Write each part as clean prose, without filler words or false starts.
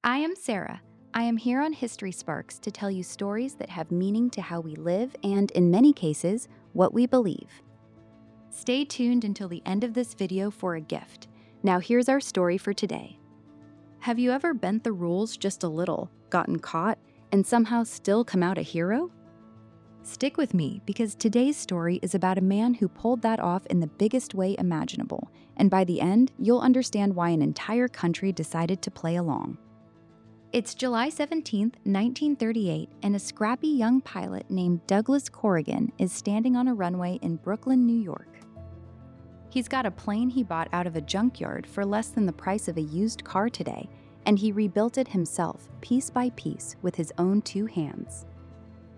I am Sarah. I am here on History Sparks to tell you stories that have meaning to how we live and, in many cases, what we believe. Stay tuned until the end of this video for a gift. Now here's our story for today. Have you ever bent the rules just a little, gotten caught, and somehow still come out a hero? Stick with me because today's story is about a man who pulled that off in the biggest way imaginable, and by the end, you'll understand why an entire country decided to play along. It's July 17th, 1938, and a scrappy young pilot named Douglas Corrigan is standing on a runway in Brooklyn, New York. He's got a plane he bought out of a junkyard for less than the price of a used car today, and he rebuilt it himself, piece by piece, with his own two hands.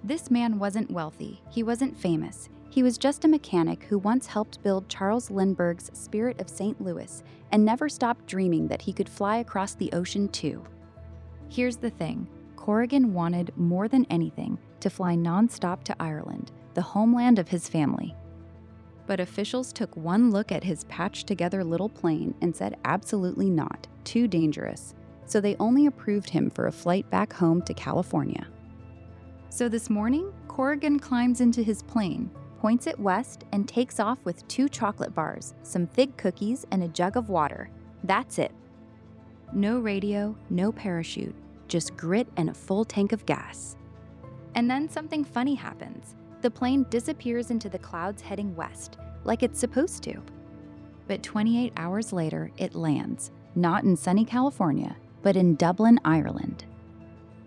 This man wasn't wealthy, he wasn't famous, he was just a mechanic who once helped build Charles Lindbergh's Spirit of St. Louis and never stopped dreaming that he could fly across the ocean too. Here's the thing, Corrigan wanted more than anything to fly nonstop to Ireland, the homeland of his family. But officials took one look at his patched-together little plane and said absolutely not, too dangerous, so they only approved him for a flight back home to California. So this morning, Corrigan climbs into his plane, points it west, and takes off with 2 chocolate bars, some fig cookies, and a jug of water. That's it. No radio, no parachute, just grit and a full tank of gas. And then something funny happens. The plane disappears into the clouds heading west, like it's supposed to. But 28 hours later, it lands, not in sunny California, but in Dublin, Ireland.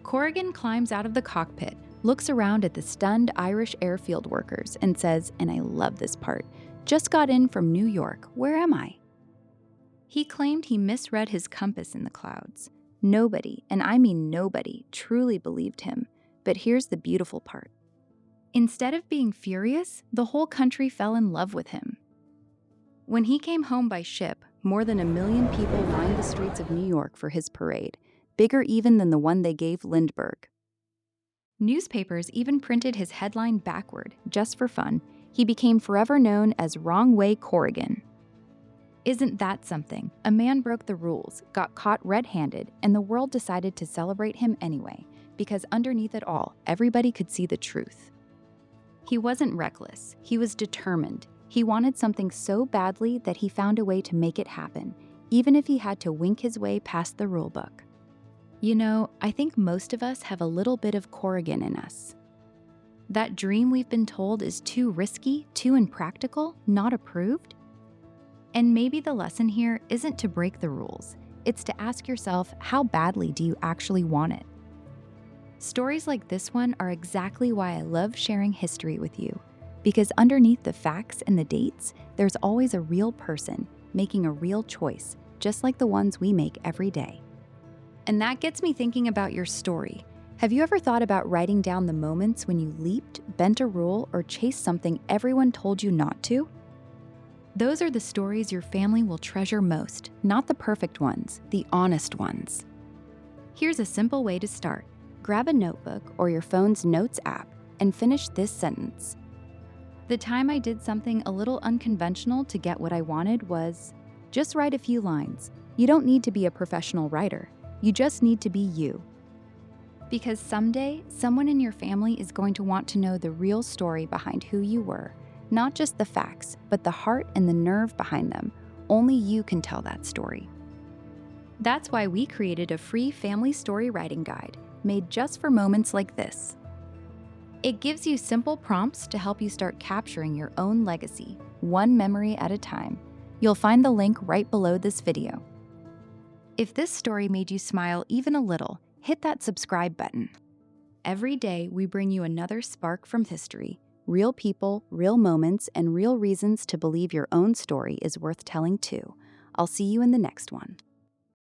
Corrigan climbs out of the cockpit, looks around at the stunned Irish airfield workers, and says, and I love this part, "Just got in from New York, where am I?" He claimed he misread his compass in the clouds. Nobody, and I mean nobody, truly believed him. But here's the beautiful part. Instead of being furious, the whole country fell in love with him. When he came home by ship, more than 1 million people lined the streets of New York for his parade, bigger even than the one they gave Lindbergh. Newspapers even printed his headline backward, just for fun. He became forever known as Way Corrigan. Isn't that something? A man broke the rules, got caught red-handed, and the world decided to celebrate him anyway, because underneath it all, everybody could see the truth. He wasn't reckless, he was determined. He wanted something so badly that he found a way to make it happen, even if he had to wink his way past the rulebook. You know, I think most of us have a little bit of Corrigan in us. That dream we've been told is too risky, too impractical, not approved? And maybe the lesson here isn't to break the rules. It's to ask yourself, how badly do you actually want it? Stories like this one are exactly why I love sharing history with you. Because underneath the facts and the dates, there's always a real person making a real choice, just like the ones we make every day. And that gets me thinking about your story. Have you ever thought about writing down the moments when you leaped, bent a rule, or chased something everyone told you not to? Those are the stories your family will treasure most, not the perfect ones, the honest ones. Here's a simple way to start. Grab a notebook or your phone's notes app and finish this sentence. The time I did something a little unconventional to get what I wanted was, just write a few lines. You don't need to be a professional writer. You just need to be you. Because someday, someone in your family is going to want to know the real story behind who you were. Not just the facts, but the heart and the nerve behind them. Only you can tell that story. That's why we created a free family story writing guide made just for moments like this. It gives you simple prompts to help you start capturing your own legacy, one memory at a time. You'll find the link right below this video. If this story made you smile even a little, hit that subscribe button. Every day, we bring you another spark from history. Real people, real moments, and real reasons to believe your own story is worth telling too. I'll see you in the next one.